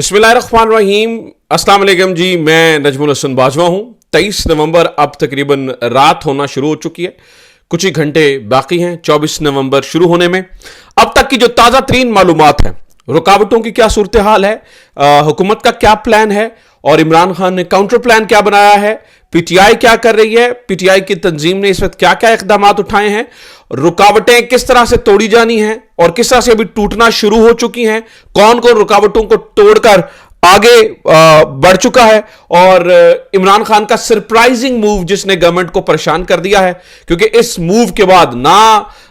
बिस्मिल्लाहिर्रहमानिर्रहीम। अस्सलाम वालेकुम जी, मैं नजमुल हसन बाजवा हूँ। 23 नवंबर अब तकरीबन रात होना शुरू हो चुकी है, कुछ ही घंटे बाकी हैं 24 नवंबर शुरू होने में। अब तक की जो ताज़ा तरीन मालूमात हैं, रुकावटों की क्या सूरत हाल है, हुकूमत का क्या प्लान है और इमरान खान ने काउंटर प्लान क्या बनाया है, पीटीआई क्या कर रही है, पीटीआई की तंजीम ने इस वक्त क्या क्या इकदाम उठाए हैं, रुकावटें किस तरह से तोड़ी जानी हैं और किस तरह से अभी टूटना शुरू हो चुकी हैं, कौन कौन रुकावटों को तोड़कर आगे बढ़ चुका है, और इमरान खान का सरप्राइजिंग मूव जिसने गवर्नमेंट को परेशान कर दिया है, क्योंकि इस मूव के बाद ना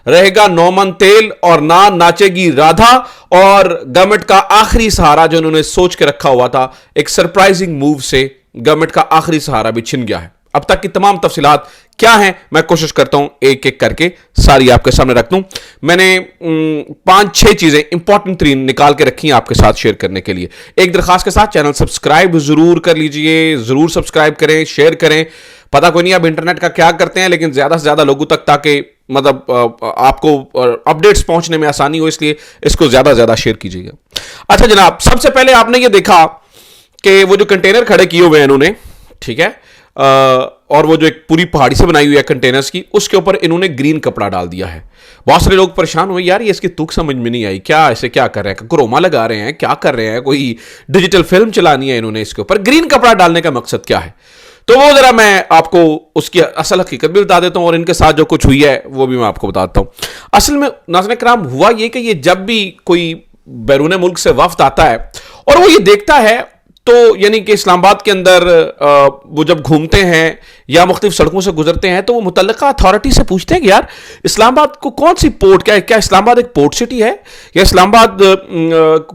रहेगा नौमन तेल और ना नाचेगी राधा, और गवर्नमेंट का आखिरी सहारा जो उन्होंने सोच के रखा हुआ था, एक सरप्राइजिंग मूव से गवर्नमेंट का आखिरी सहारा भी छिन गया है। अब तक की तमाम तफसीलात क्या हैं, मैं कोशिश करता हूं एक एक करके सारी आपके सामने रख दूं। मैंने 5-6 चीजें इंपॉर्टेंट तरीन निकाल के रखी हैं आपके साथ शेयर करने के लिए। एक दरखास्त के साथ, चैनल सब्सक्राइब जरूर कर लीजिए, जरूर सब्सक्राइब करें, शेयर करें। पता कोई नहीं आप इंटरनेट का क्या करते हैं, लेकिन ज्यादा से ज्यादा लोगों तक, ताकि मतलब आपको अपडेट्स पहुंचने में आसानी हो, इसलिए इसको ज्यादा ज्यादा शेयर कीजिएगा। अच्छा जनाब, सबसे पहले आपने ये देखा कि वो जो कंटेनर खड़े किए हुए हैं इन्होंने, ठीक है, और वो जो एक पूरी पहाड़ी से बनाई हुई है कंटेनर्स की, उसके ऊपर इन्होंने ग्रीन कपड़ा डाल दिया है। बहुत सारे लोग परेशान हुए, यार ये इसकी तुक समझ में नहीं आई, क्या ऐसे क्या कर रहे हैं, क्रोमा लगा रहे हैं, क्या कर रहे हैं, कोई डिजिटल फिल्म चलानी है इन्होंने इसके ऊपर, ग्रीन कपड़ा डालने का मकसद क्या है? तो वो जरा मैं आपको उसकी असल हकीकत भी बता देता हूं, और इनके साथ जो कुछ हुई है वो भी मैं आपको बताता हूं। असल में नाज़रीन किराम, हुआ ये कि ये जब भी कोई बैरून मुल्क से वफ्द आता है और वो ये देखता है, तो यानी कि इस्लामाबाद के अंदर वो जब घूमते हैं या मुख्तलिफ सड़कों से गुजरते हैं, तो वो मुतल्लिका अथॉरिटी से पूछते हैं कि यार इस्लामाबाद को कौन सी पोर्ट, क्या इस्लामाबाद एक पोर्ट सिटी है, या इस्लामाबाद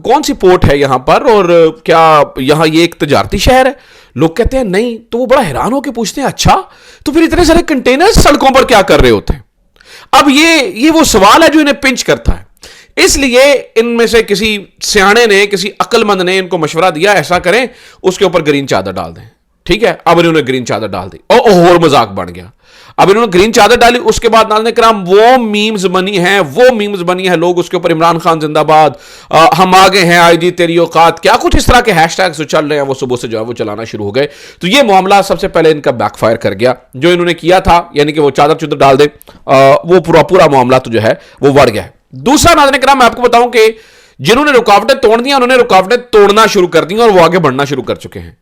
कौन सी पोर्ट है यहाँ पर, और क्या यहाँ ये एक तजारती शहर है? लोग कहते हैं नहीं। तो वो बड़ा हैरान होकर पूछते हैं, अच्छा तो फिर इतने सारे कंटेनर सड़कों पर क्या कर रहे होते हैं? अब ये वो सवाल है जो इन्हें पिंच करता है। इसलिए इनमें से किसी सियाने ने, किसी अक्लमंद ने इनको मशवरा दिया, ऐसा करें उसके ऊपर ग्रीन चादर डाल दें। ठीक है, अब इन्होंने ग्रीन चादर डाल दी और मजाक बन गया। अब इन्होंने ग्रीन चादर डाली, उसके बाद नाज़रीन किराम वो मीम्स बनी है, लोग उसके ऊपर इमरान खान जिंदाबाद, हम आगे हैं, आईजी तेरी औकात, क्या कुछ इस तरह के हैशटैग्स जो चल रहे हैं वो सुबह से जो है वो चलाना शुरू हो गए। तो ये मामला सबसे पहले इनका बैकफायर कर गया। जो इन्होंने किया था, यानी कि वो चादर चुदर डाल दे, वो पूरा मामला तो जो है वो बढ़ गया है। दूसरा नाज़रीन किराम, मैं आपको बताऊं कि जिन्होंने रुकावटें तोड़ दी, उन्होंने रुकावटें तोड़ना शुरू कर दी और वो आगे बढ़ना शुरू कर चुके हैं।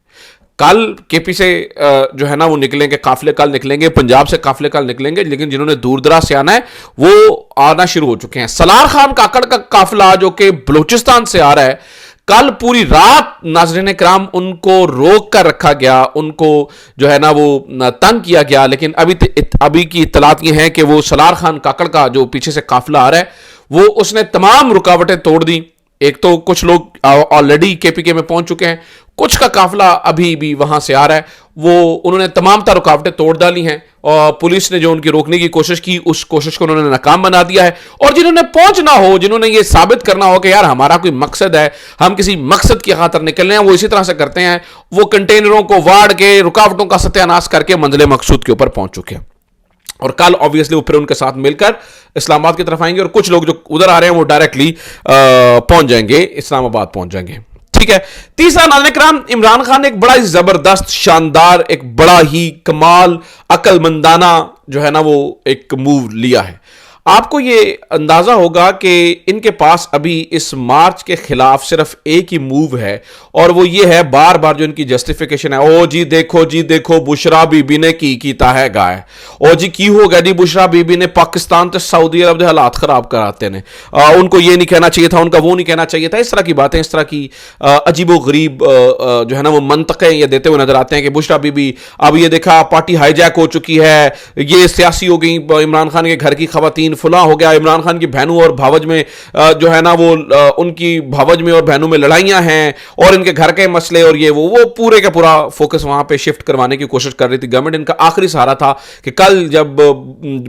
कल केपी से जो है ना वो निकलेंगे काफिले, कल निकलेंगे पंजाब से काफिले, कल निकलेंगे, लेकिन जिन्होंने दूर दराज से आना है वो आना शुरू हो चुके हैं। सलार खान काकड़ का काफिला जो कि बलूचिस्तान से आ रहा है, कल पूरी रात नाज़रीन किराम उनको रोक कर रखा गया, उनको जो है ना वो तंग किया गया। लेकिन अभी की इत्तलात ये हैं कि वो सलार खान काकड़ का जो पीछे से काफिला आ रहा है, वो उसने तमाम रुकावटें तोड़ दी। एक तो कुछ लोग ऑलरेडी केपीके में पहुंच चुके हैं, कुछ का काफिला अभी भी वहां से आ रहा है, वो उन्होंने तमाम रुकावटें तोड़ डाली हैं, और पुलिस ने जो उनकी रोकने की कोशिश की, उस कोशिश को उन्होंने नाकाम बना दिया है। और जिन्होंने पहुंचना हो, जिन्होंने ये साबित करना हो कि यार हमारा कोई मकसद है, हम किसी मकसद की खातिर निकल रहे हैं, वो इसी तरह से करते हैं। वो कंटेनरों को वाड़ के, रुकावटों का सत्यानाश करके मंजिल मकसूद के ऊपर पहुंच चुके हैं। और कल ऑब्वियसली वो फिर उनके साथ मिलकर इस्लामाबाद की तरफ आएंगे, और कुछ लोग जो उधर आ रहे हैं वो डायरेक्टली पहुंच जाएंगे, इस्लामाबाद पहुंच जाएंगे। ठीक है। तीसरा नाज़रीन किराम, इमरान खान ने एक बड़ा ही जबरदस्त, शानदार, एक बड़ा ही कमाल, अक्लमंदाना जो है ना वो एक मूव लिया है। आपको ये अंदाजा होगा कि इनके पास अभी इस मार्च के खिलाफ सिर्फ एक ही मूव है, और वो ये है, बार बार जो इनकी जस्टिफिकेशन है, ओ जी देखो बुशरा बीबी ने की कीता है गाय, ओ जी की हो गया जी बुशरा बीबी ने पाकिस्तान तो सऊदी अरब के हालात खराब कराते ने, उनको ये नहीं कहना चाहिए था, उनका वो नहीं कहना चाहिए था। इस तरह की बातें, इस तरह की अजीबो गरीब जो है ना वो मंतक़े ये देते हुए नजर आते हैं कि बुशरा बीबी, अब ये देखा पार्टी हाईजैक हो चुकी है, ये सियासी हो गई, इमरान खान के घर की खवातीन फुला हो गया, इमरान खान की बहनों और भावज में जो है ना वो उनकी भावज में और बहनों में लड़ाइयां हैं, और इनके घर के मसले, और ये वो पूरे का पूरा फोकस वहां पे शिफ्ट करवाने की कोशिश कर रही थी गवर्नमेंट। इनका आखिरी सहारा था कि कल जब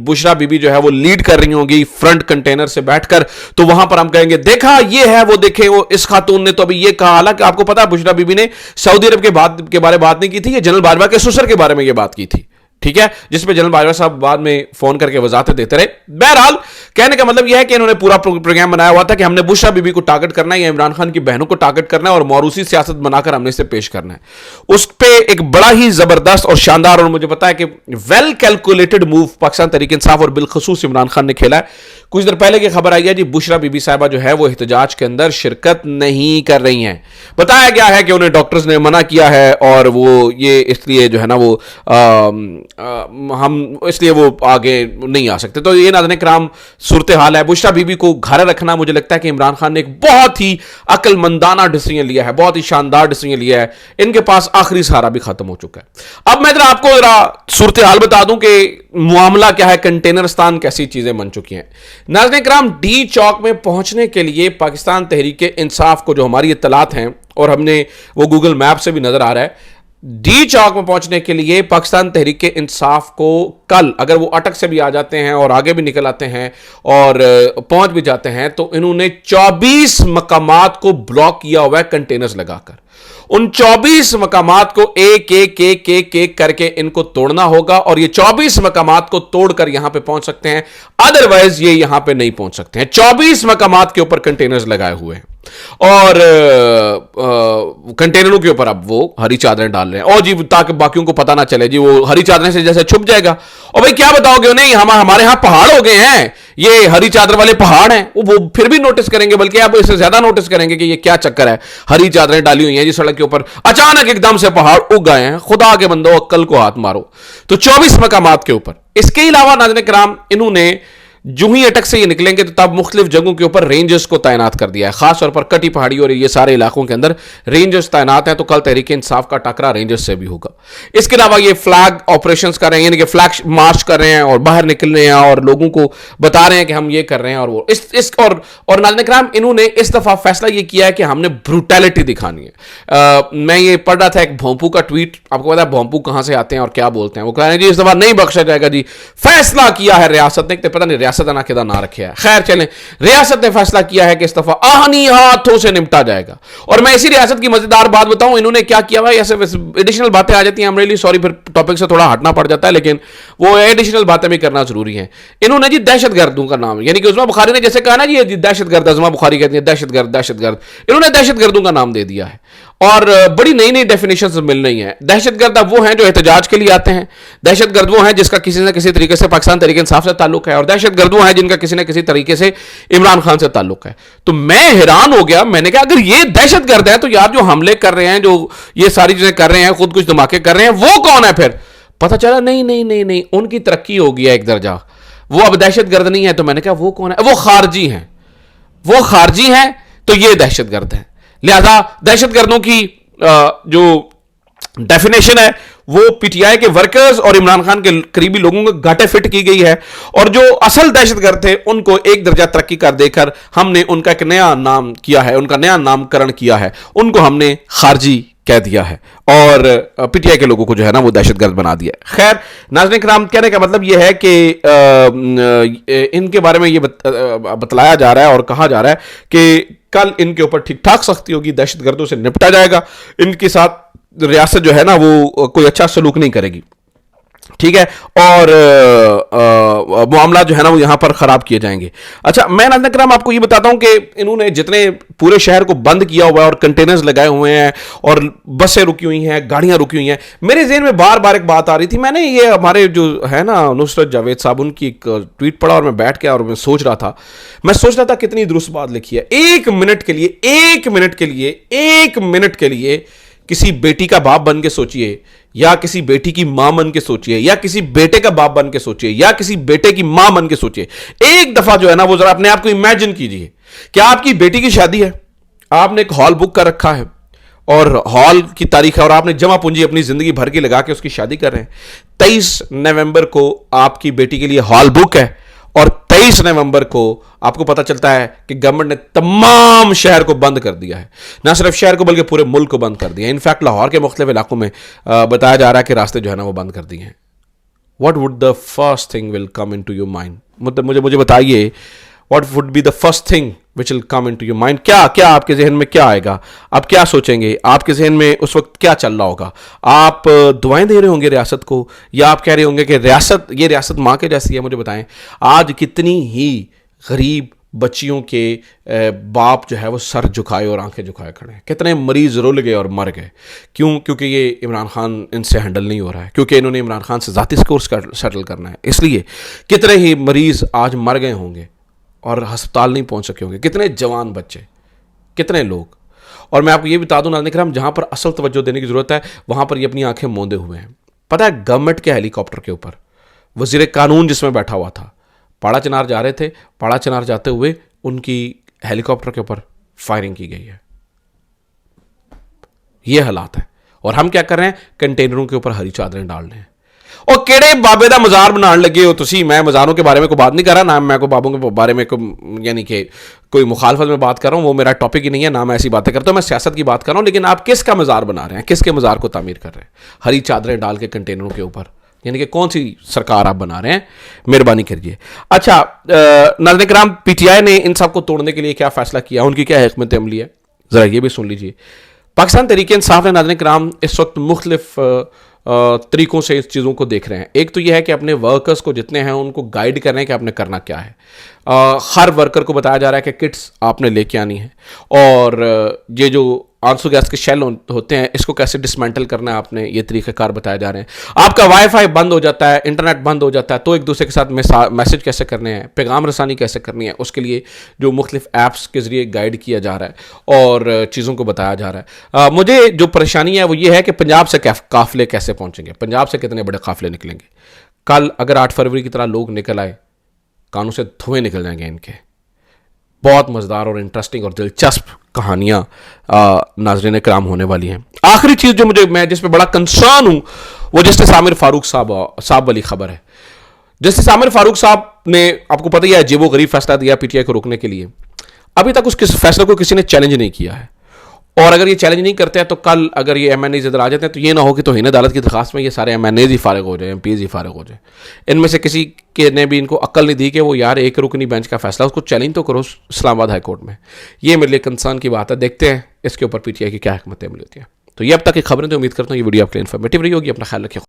बुशरा बीबी जो है वो लीड कर रही होंगी फ्रंट कंटेनर से बैठकर, तो वहां पर हम कहेंगे देखा ये है, वो देखे वो इस खातून ने तो अभी ये कहा। हालांकि आपको पता है बुशरा बीबी ने सऊदी अरब के बारे में बात नहीं की थी, ये जनरल बाजवा के ससुर के बारे में ये बात की थी। ٹھیک ہے, جس پہ جنرل باجوہ صاحب بعد میں فون کر کے وضاحتیں دیتے رہے. بہرحال کہنے کا مطلب یہ ہے کہ انہوں نے پورا پروگرام بنایا ہوا تھا کہ ہم نے بشرا بی بی کو ٹارگٹ کرنا ہے یا عمران خان کی بہنوں کو ٹارگٹ کرنا ہے اور موروثی سیاست بنا کر ہم نے اسے پیش کرنا ہے. اس پہ ایک بڑا ہی زبردست اور شاندار اور مجھے پتا ہے کہ well calculated move Pakistan Tehreek Insaf اور بالخصوص عمران خان نے کھیلا ہے. کچھ دیر پہلے کی خبر آئی ہے جی بشرا بی بی صاحبہ جو ہے وہ احتجاج کے اندر شرکت نہیں کر رہی ہیں. بتایا گیا ہے کہ انہیں ڈاکٹرز نے منع کیا ہے اور وہ یہ اس لیے جو ہے نا وہ ہم اس لیے وہ آگے نہیں آ سکتے. تو یہ ناظرین کرام صورتحال ہے. بشرا بی بی کو گھر رکھنا مجھے لگتا ہے کہ عمران خان نے ایک بہت ہی عقل مندانہ ڈیسیژن لیا ہے, بہت ہی شاندار ڈیسیژن لیا ہے. ان کے پاس آخری سہارا بھی ختم ہو چکا ہے. اب میں آپ کو ذرا صورتحال بتا دوں کہ معاملہ کیا ہے, کنٹینرستان کیسی چیزیں بن چکی ہیں. ناظرین کرام ڈی چوک میں پہنچنے کے لیے پاکستان تحریک انصاف کو جو ہماری اطلاعات ہیں اور ہم نے وہ گوگل میپ سے بھی نظر آ رہا ہے, ڈی چوک میں پہنچنے کے لیے پاکستان تحریک انصاف کو کل اگر وہ اٹک سے بھی آ جاتے ہیں اور آگے بھی نکل آتے ہیں اور پہنچ بھی جاتے ہیں تو انہوں نے 24 مقامات کو بلاک کیا ہوا ہے کنٹینرز لگا کر. ان 24 مقامات کو ایک ایک ایک ایک ایک کر کے ان کو توڑنا ہوگا اور یہ 24 مقامات کو توڑ کر یہاں پہ پہنچ سکتے ہیں, ادروائز یہ یہاں پہ نہیں پہنچ سکتے ہیں. 24 مقامات کے اوپر کنٹینرز لگائے ہوئے ہیں اور کنٹینروں کے اوپر اب وہ ہری چادریں ڈال رہے ہیں اور جی تاکہ باقیوں کو پتہ نہ چلے جی وہ ہری چادریں سے جیسے چھپ جائے گا. اور بھائی کیا بتاؤ گے انہیں ہمارے ہاں پہاڑ ہو گئے ہیں, یہ ہری چادر والے پہاڑ ہیں, وہ پھر بھی نوٹس کریں گے, بلکہ اب اسے زیادہ نوٹس کریں گے کہ یہ کیا چکر ہے. ہری چادریں ڈالی ہوئی ہیں جی سڑک کے اوپر, اچانک ایک دم سے پہاڑ اگ گئے ہیں. خدا کے بندو عقل کو ہاتھ مارو. تو 24 مقامات کے اوپر. اس کے علاوہ ناظرین کرام انہوں نے جو ہی اٹک سے یہ نکلیں گے تو تب مختلف جگہوں کے اوپر رینجرز کو تعینات کر دیا ہے, خاص طور پر کٹی پہاڑی اور یہ سارے علاقوں کے اندر رینجرز تعینات ہیں. تو کل تحریک انصاف کا ٹکرا رینجرز سے بھی ہوگا. اس کے علاوہ یہ فلیگ آپریشنز کر رہے ہیں, یعنی کہ فلیگ مارچ کر رہے ہیں اور باہر نکل رہے ہیں اور لوگوں کو بتا رہے ہیں کہ ہم یہ کر رہے ہیں. اور وہ اور ناظرین کرام انہوں نے اس دفعہ فیصلہ یہ کیا ہے کہ ہم نے بروٹیلٹی دکھانی ہے. میں یہ پڑھ رہا تھا ایک بھونپو کا ٹویٹ, آپ کو پتا ہے بھونپو کہاں سے آتے ہیں اور کیا بولتے ہیں. وہ کہہ رہے ہیں جی اس دفعہ نہیں بخشا جائے گا, جی فیصلہ کیا ہے ریاست نے, پتہ نہیں ریاست نہ کدا نہ رکھے. خیر چلیں, ریاست نے فیصلہ کیا ہے کہ اس دفعہ آہنی ہاتھوں سے نمٹا جائے گا. اور میں اسی ریاست کی مزیدار بات بتاؤں, انہوں نے کیا کیا ہوا ہے. ایسے ایڈیشنل باتیں آ جاتی ہیں, ہم ریلی سوری پھر ٹاپک سے تھوڑا ہٹنا پڑ جاتا ہے, لیکن وہ ایڈیشنل باتیں بھی کرنا ضروری ہیں. انہوں نے جی دہشت گردوں کا نام, یعنی کہ عظمیٰ بخاری نے جیسے کہا نا جی دہشت گرد, عظمیٰ بخاری کہتی ہیں دہشت گرد, انہوں نے دہشت گردوں کا نام دے دیا ہے. اور بڑی نئی نئی ڈیفینیشنز مل رہی ہیں. دہشت گرد اب وہ ہیں جو احتجاج کے لیے آتے ہیں, دہشت گرد وہ ہیں جس کا کسی نہ کسی طریقے سے پاکستان تحریک انصاف سے تعلق ہے, اور دہشت گرد وہ ہیں جن کا کسی نہ کسی طریقے سے عمران خان سے تعلق ہے. تو میں حیران ہو گیا, میں نے کہا اگر یہ دہشت گرد ہے تو یار جو حملے کر رہے ہیں, جو یہ ساری چیزیں کر رہے ہیں, خود کچھ دھماکے کر رہے ہیں, وہ کون ہے پھر؟ پتہ چلا نہیں ان کی ترقی ہو گیا ایک درجہ, وہ اب دہشت گرد نہیں ہے. تو میں نے کہا وہ کون ہے؟ وہ خارجی ہیں, تو یہ دہشت گرد ہیں. لہذا دہشت گردوں کی جو ڈیفینیشن ہے وہ پی ٹی آئی کے ورکرز اور عمران خان کے قریبی لوگوں کو گھاٹے فٹ کی گئی ہے, اور جو اصل دہشت گرد تھے ان کو ایک درجہ ترقی کر دے کر ہم نے ان کا ایک نیا نام کیا ہے, ان کا نیا نام کرن کیا ہے, ان کو ہم نے خارجی کہہ دیا ہے اور پی ٹی آئی کے لوگوں کو جو ہے نا وہ دہشت گرد بنا دیا ہے. خیر ناظرین کرام, کہنے کا مطلب یہ ہے کہ ان کے بارے میں یہ بتلایا جا رہا ہے اور کہا جا رہا ہے کہ کل ان کے اوپر ٹھیک ٹھاک سختی ہوگی, دہشت گردوں سے نپٹا جائے گا, ان کے ساتھ ریاست جو ہے نا وہ کوئی اچھا سلوک نہیں کرے گی, ٹھیک ہے, اور معاملات جو ہے نا وہ یہاں پر خراب کیے جائیں گے. اچھا میں ناظرین کرام آپ کو یہ بتاتا ہوں کہ انہوں نے جتنے پورے شہر کو بند کیا ہوا ہے اور کنٹینرز لگائے ہوئے ہیں اور بسیں رکی ہوئی ہیں, گاڑیاں رکی ہوئی ہیں, میرے ذہن میں بار بار ایک بات آ رہی تھی. میں نے یہ ہمارے جو ہے نا نصرت جاوید صاحب ان کی ایک ٹویٹ پڑھا اور میں بیٹھ کے اور میں سوچ رہا تھا کتنی درست بات لکھی ہے. ایک منٹ کے لیے کسی بیٹی کا باپ بن کے سوچئے, یا کسی بیٹی کی ماں بن کے سوچئے, یا کسی بیٹے کا باپ بن کے سوچئے, یا کسی بیٹے کی ماں بن کے سوچئے. ایک دفعہ جو ہے نا وہ ذرا اپنے آپ کو امیجن کیجئے کہ آپ کی بیٹی کی شادی ہے, آپ نے ایک ہال بک کر رکھا ہے اور ہال کی تاریخ ہے اور آپ نے جمع پونجی اپنی زندگی بھر کی لگا کے اس کی شادی کر رہے ہیں. 23 نومبر کو آپ کی بیٹی کے لیے ہال بک ہے اور 23 نومبر کو آپ کو پتا چلتا ہے کہ گورنمنٹ نے تمام شہر کو بند کر دیا ہے, نہ صرف شہر کو بلکہ پورے ملک کو بند کر دیا ہے. انفیکٹ لاہور کے مختلف علاقوں میں بتایا جا رہا ہے کہ راستے جو ہے نا وہ بند کر دیے ہیں. What would the first thing will come into your mind? مجھے بتائیے what would be the first thing which will come into your mind? क्या आपके जहन में क्या आएगा, आप क्या सोचेंगे, आपके जहन में उस वक्त क्या चल रहा होगा? आप दुआएं दे रहे होंगे रियासत को, या आप कह रहे होंगे कि ये रियासत माँ के जैसी है? मुझे बताएं, आज कितनी ही गरीब बच्चियों के बाप जो है वो सर झुकाए और आंखें झुकाए खड़े हैं, कितने मरीज रुल गए और मर गए। क्यों? क्योंकि ये इमरान खान इनसे हैंडल नहीं हो रहा है, क्योंकि इन्होंने इमरान खान से ज़ाती स्कोर सेटल करना है। इसलिए कितने ही मरीज आज मर गए होंगे और हस्पताल नहीं पहुंच सके होंगे, कितने जवान बच्चे, कितने लोग। और मैं आपको ये बता दूं नाज़रीन करम, जहां पर असल तवज्जो देने की ज़रूरत है वहां पर ये अपनी आंखें मूंदे हुए हैं। पता है, गवर्नमेंट के हेलीकॉप्टर के ऊपर वज़ीर कानून जिसमें बैठा हुआ था, पाड़ा चनार जा रहे थे, पाड़ा चनार जाते हुए उनकी हेलीकॉप्टर के ऊपर फायरिंग की गई है। ये हालात है। और हम क्या कर रहे हैं? कंटेनरों के ऊपर हरी चादरें डाल रहे हैं। और केड़े बाबे दा मज़ार बनाने लगे हो तुसी? मैं मज़ारों के बारे में कोई बात नहीं कर रहा, ना मैं कोई बाबों के बारे में यानी कि कोई मुखालफत में बात कर रहा हूँ, वो मेरा टॉपिक ही नहीं है, ना मैं ऐसी बातें करता हूँ, मैं सियासत की बात कर रहा हूँ। लेकिन आप किसका मज़ार बना रहे हैं, किसके मज़ार को तामीर कर रहे हैं हरी चादरें डाल के कंटेनरों के ऊपर? यानी कि कौन सी सरकार आप बना रहे हैं? मेहरबानी करिए। अच्छा नाज़रीन किराम, पीटीआई ने इन सब को तोड़ने के लिए क्या फैसला किया, उनकी क्या हिकमत अमली है, ज़रा ये भी सुन लीजिए। पाकिस्तान तहरीक इंसाफ ने नाज़रीन किराम इस वक्त मुख्तलिफ तरीक़ों से इस चीज़ों को देख रहे हैं। एक तो यह है कि अपने वर्कर्स को जितने हैं उनको गाइड कर रहे हैं कि आपने करना क्या है। हर वर्कर को बताया जा रहा है कि किट्स आपने लेके आनी है, और ये जो आंसू गैस के शेल होते हैं इसको कैसे डिसमेंटल करना है आपने, ये तरीक़ेकार बताए जा रहे हैं। आपका वाईफाई बंद हो जाता है, इंटरनेट बंद हो जाता है, तो एक दूसरे के साथ मैसेज कैसे करने हैं, पैगाम रसानी कैसे करनी है, उसके लिए जो मुख्तलिफ ऐप्स के ज़रिए गाइड किया जा रहा है और चीज़ों को बताया जा रहा है। मुझे जो परेशानी है वो ये है कि पंजाब से काफ़िले कैसे पहुँचेंगे, पंजाब से कितने बड़े काफ़िले निकलेंगे। कल अगर 8 फरवरी की तरह लोग निकल आए, कानों से धुएँ निकल जाएंगे इनके। बहुत मज़ेदार और इंटरेस्टिंग और दिलचस्प कहानियाँ नाज़रीन किराम होने वाली हैं। आखिरी चीज़ जो मैं जिस पे बड़ा कंसर्न हूँ वो जस्टिस आमिर फारूक साहब वाली खबर है। जस्टिस आमिर फारूक साहब ने, आपको पता ही है, अजीबो गरीब फैसला दिया पीटीआई को रोकने के लिए। अभी तक उस फैसले को किसी ने चैलेंज नहीं किया है, और अगर ये चैलेंज नहीं करते हैं तो कल अगर ये एमएनएज इधर आ जाते हैं तो ये ना हो कि तौहीन अदालत की दरखास्त में ये सारे एमएनएज ही फारिग हो जाए, एमपीज ही फारिग हो जाए। इनमें से किसी के ने भी इनको अक्ल नहीं दी कि वो यार एक रुकनी बेंच का फैसला, उसको चैलेंज तो करो इस्लामाबाद हाई कोर्ट में। ये मेरे लिए कंसर्न की बात है। देखते हैं इसके ऊपर पीटीआई की क्या हिकमत अमली होती है। तो ये अब तक की खबरें, तो उम्मीद करता हूँ ये वीडियो आपके लिए इन्फॉर्मेटिव रही होगी। अपना ख्याल रखिए।